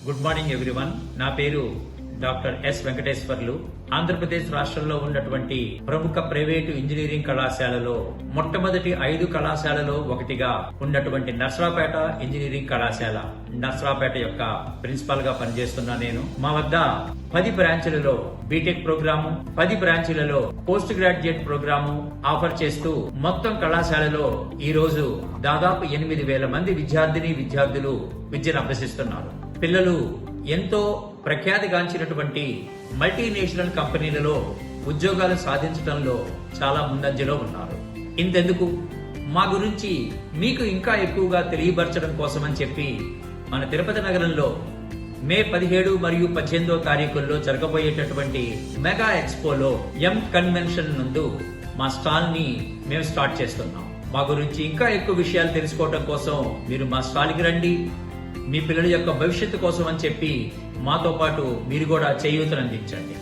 Good morning everyone. నా పేరు doctor yes Venkateswarlu. Andhra Pradesh రాష్ట్రంలో ఉన్నటువంటి ప్రముఖ ప్రైవేటు ఇంజనీరింగ్ కళాశాలలో మొట్టమొదటి 5 కళాశాలలో ఒకటిగా ఉన్నటువంటి నర్సరావుపేట ఇంజనీరింగ్ కళాశాల, నర్సరావుపేట యొక్క ప్రిన్సిపాల్ గా పనిచేస్తున్నా నేను. మా వద్ద 10 బ్రాంచ్లలో బీటెక్ ప్రోగ్రాము, 10 బ్రాంచ్లలో పోస్ట్ గ్రాడ్యుయేట్ ప్రోగ్రాము ఆఫర్ చేస్తూ మొత్తం కళాశాలలో ఈ రోజు దాదాపు 8,000 మంది విద్యార్థులు విద్యను అభ్యసిస్తున్నారు. పిల్లలు ఎంతో ప్రఖ్యాతిగాంచినటువంటి మల్టీనేషనల్ కంపెనీలలో ఉద్యోగాలు సాధించడంలో చాలా ముందంజలో ఉన్నారు. ఇంతెందుకు, మా గురించి మీకు ఇంకా ఎక్కువగా తెలియపరచడం కోసమని చెప్పి మన తిరుపతి నగరంలో మే 17 మరియు 18వ తారీఖుల్లో జరగబోయేటటువంటి మెగా ఎక్స్పోలో కన్వెన్షన్ నందు మా స్టాల్ ని మేము స్టార్ట్ చేస్తున్నాం. మా గురించి ఇంకా ఎక్కువ విషయాలు తెలుసుకోవడం కోసం మీరు మా స్టాల్ కి రండి. మీ పిల్లల యొక్క భవిష్యత్తు కోసం అని చెప్పి మాతో పాటు మీరు కూడా చేయూతనందించండి.